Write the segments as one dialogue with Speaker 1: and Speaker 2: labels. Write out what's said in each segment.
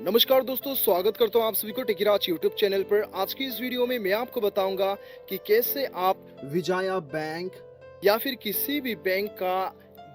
Speaker 1: नमस्कार दोस्तों, स्वागत करता हूं आप सभी को टेकीराज यूट्यूब चैनल पर। आज की इस वीडियो में मैं आपको बताऊंगा कि कैसे आप विजया बैंक या फिर किसी भी बैंक का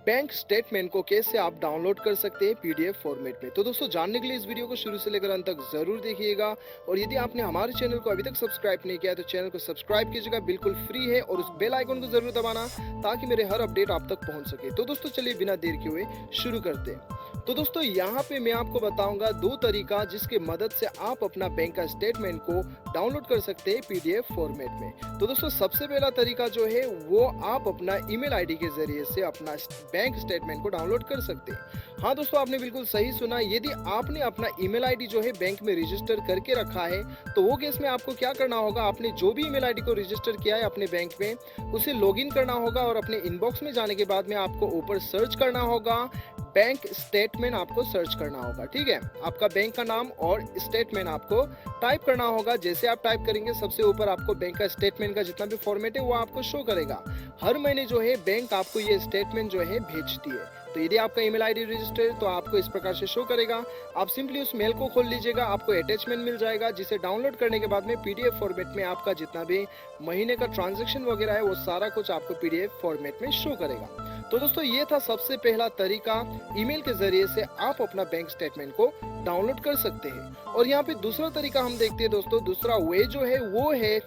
Speaker 1: बैंक स्टेटमेंट को कैसे आप डाउनलोड कर सकते हैं पीडीएफ फॉर्मेट में। तो दोस्तों, जानने के लिए इस वीडियो को शुरू से लेकर अंत तक जरूर देखिएगा। और यदि आपने हमारे चैनल को अभी तक सब्सक्राइब नहीं किया तो चैनल को सब्सक्राइब कीजिएगा, बिल्कुल फ्री है। और उस बेल आइकन को जरूर दबाना ताकि मेरे हर अपडेट आप तक पहुंच सके। तो दोस्तों, चलिए बिना देर किए हुए शुरू करते हैं। तो दोस्तों, यहाँ पे मैं आपको बताऊंगा दो तरीका जिसके मदद से आप अपना बैंक का स्टेटमेंट को डाउनलोड कर सकते हैं पीडीएफ फॉर्मेट में। तो दोस्तों, सबसे पहला तरीका जो है वो आप अपना ईमेल आईडी के जरिए से अपना बैंक स्टेटमेंट को डाउनलोड कर सकते हैं। हाँ दोस्तों, आपने बिल्कुल सही सुना। यदि आपने अपना ईमेल आईडी जो है बैंक में रजिस्टर करके रखा है तो वो केस में आपको क्या करना होगा, आपने जो भी ईमेल आईडी को रजिस्टर किया है अपने बैंक में उसे लॉगिन करना होगा। और अपने इनबॉक्स में जाने के बाद में आपको ऊपर सर्च करना होगा, बैंक स्टेटमेंट आपको सर्च करना होगा। ठीक है, आपका बैंक का नाम और स्टेटमेंट आपको टाइप करना होगा। जैसे आप टाइप करेंगे सबसे ऊपर आपको बैंक का स्टेटमेंट का जितना भी फॉर्मेट है वो आपको शो करेगा। हर महीने जो है बैंक आपको ये स्टेटमेंट जो है भेजती है। तो यदि आपका ईमेल आईडी रजिस्टर है तो आपको इस प्रकार से शो करेगा। आप सिंपली उस मेल को खोल लीजिएगा, आपको अटैचमेंट मिल जाएगा जिसे डाउनलोड करने के बाद में पीडीएफ फॉर्मेट में आपका जितना भी महीने का ट्रांजैक्शन वगैरह है वो सारा कुछ आपको पीडीएफ फॉर्मेट में शो करेगा। तो दोस्तों, ये था सबसे पहला तरीका, ईमेल के जरिए से आप अपना बैंक स्टेटमेंट को डाउनलोड कर सकते हैं। और यहाँ पे दूसरा तरीका हम देखते हैं दोस्तों। दूसरा वे जो है वो है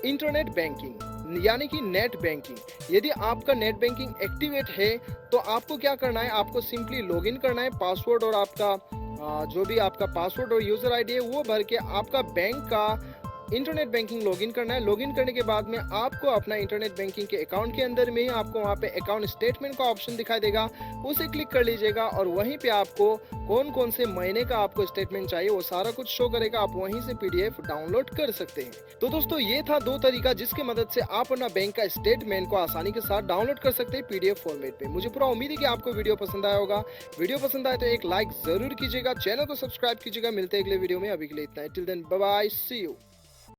Speaker 1: इंटरनेट बैंकिंग, यानी कि नेट बैंकिंग। यदि आपका नेट बैंकिंग एक्टिवेट है तो आपको क्या करना है, आपको सिंपली लॉगिन करना है। पासवर्ड और आपका जो भी आपका पासवर्ड और यूजर आईडी है वो भर के आपका बैंक का इंटरनेट बैंकिंग लॉगिन करना है। लॉगिन करने के बाद में आपको अपना इंटरनेट बैंकिंग के अकाउंट के अंदर में आपको वहाँ पे अकाउंट स्टेटमेंट का ऑप्शन दिखाई देगा, उसे क्लिक कर लीजिएगा। और वहीं पे आपको कौन कौन से महीने का आपको स्टेटमेंट चाहिए वो सारा कुछ शो करेगा। आप वहीं से पीडीएफ डाउनलोड कर सकते हैं। तो दोस्तों, ये था दो तरीका जिसके मदद से आप अपना बैंक का स्टेटमेंट को आसानी के साथ डाउनलोड कर सकते हैं पीडीएफ फॉर्मेट में। मुझे पूरा उम्मीद है कि आपको वीडियो पसंद आया होगा। वीडियो पसंद आए तो एक लाइक जरूर कीजिएगा, चैनल को सब्सक्राइब कीजिएगा। मिलते हैं अगले वीडियो में, अभी के लिए इतना है। Till then bye bye, see you.